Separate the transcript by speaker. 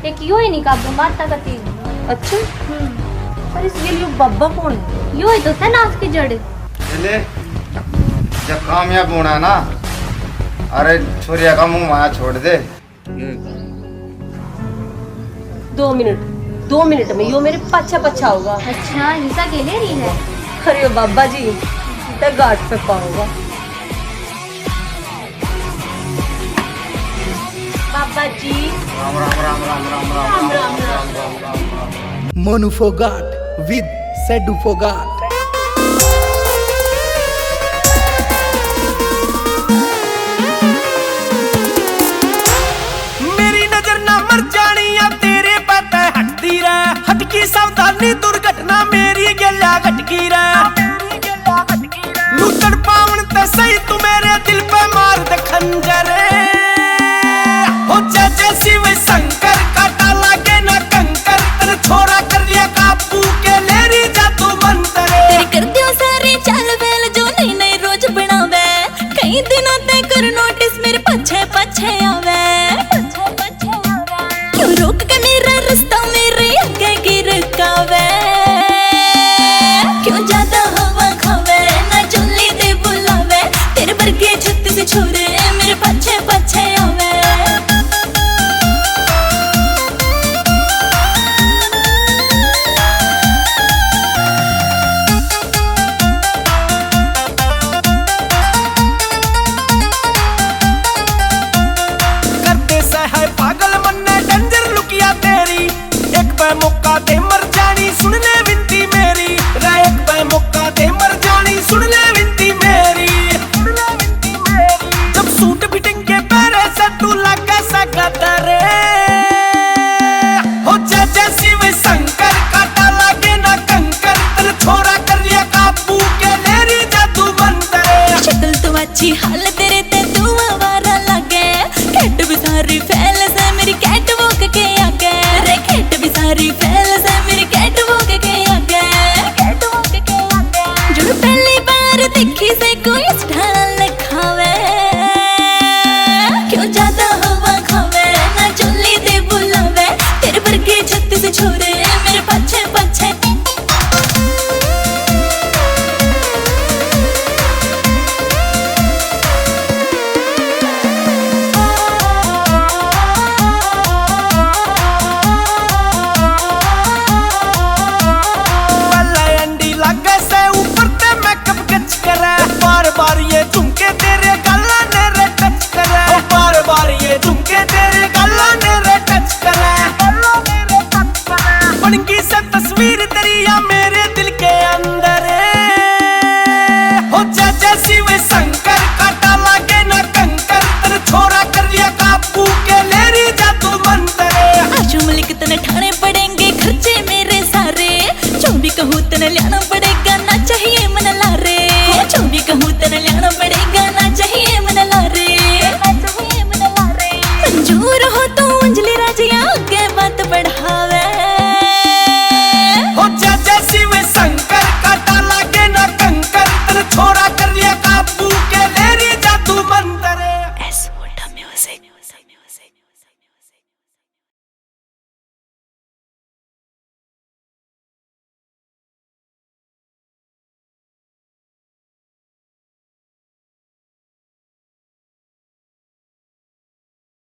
Speaker 1: एक यो ही नहीं काबू माता का तीन।
Speaker 2: अच्छा पर इस ये बाबा कौन है?
Speaker 1: यो ही तो था नाच की जड़।
Speaker 3: चले जब कामयाब होना है ना, अरे छोरिया का मुंह माया छोड़ दे।
Speaker 2: 2 मिनट में यो मेरे पच्छा पच्छा होगा।
Speaker 1: अच्छा हिस्सा के ले रही है।
Speaker 2: अरे बाबा जी तो घाट पे पाऊंगा। बाबा जी
Speaker 3: Ram Ram Ram Ram Ram Ram Ram Ram Ram Ram Ram.
Speaker 4: Monu forgot with Sedu forgot.
Speaker 5: मेरी नजर ना मर जानी या तेरे पता हटती रह, हटकी सावधानी दुर्घटना मेरी गला घटकी रह। लूटन पावन ते सही तू मेरे दिल पे मार दे खंजर। हो जैसे शिव शंकर काटा लागे ना कंकर, तेरे छोरा कर लिया काबू के लेरी जादू मंत्र।
Speaker 6: तेरे कर दियो सारे चाल वेल जो नई नई रोज बनावे, कई दिनों ते कर नोटिस मेरे पछे पछे आवे। क्यों रोक के मेरा रास्ता मेरे आगे गिरकावे, क्यों ज्यादा हवा खावे ना चुल्ली दे बुलावे। तेरे वर्गे 36 छोरे मेरे पछे पछे आवे।
Speaker 5: मौका दे मर जानी सुन ले विनती मेरी, एक पे मौका दे मर जानी सुन ले विनती मेरी। जब सूट फिटिंग के पैरे से तू लगा सका डरे, हो जैसे शिव शंकर काटा लागे ना कंकर, तेरे छोरा कर लिया काबू के लेरी जादू मंत्र।
Speaker 6: शक्ल तो अच्छी हाल तेरे ते तू आवारा लगे, कैट भी सारी फैल से मेरी कैट वॉक के आगे। रे कैट भी सारी फैल से मेरी कैट वॉक के आगे। जो पहली बार देखी से कोई स्टाइल लिखावे, क्यों ज्यादा हवा खावे ना चुल्ली दे बुलावे। तेरे वर्गे 36 छोरे मेरे पछे पछे।
Speaker 5: बार बार ये झुमके तेरे गला ने रे टच करे, बार बार ये झुमके तेरे गला ने रे टच करे। बनगी से तस्वीर तेरी या मेरे दिल के अंदर, हो जैसे शिव शंकर काटा लागे ना कंकर, तेरे छोरा कर लिया काबू के लेरी जादू मंत्र।
Speaker 6: आशु मलिक तने ठाणे पड़ेंगे खर्चे मेरे सारे, जो भी कहूँ तने लियाना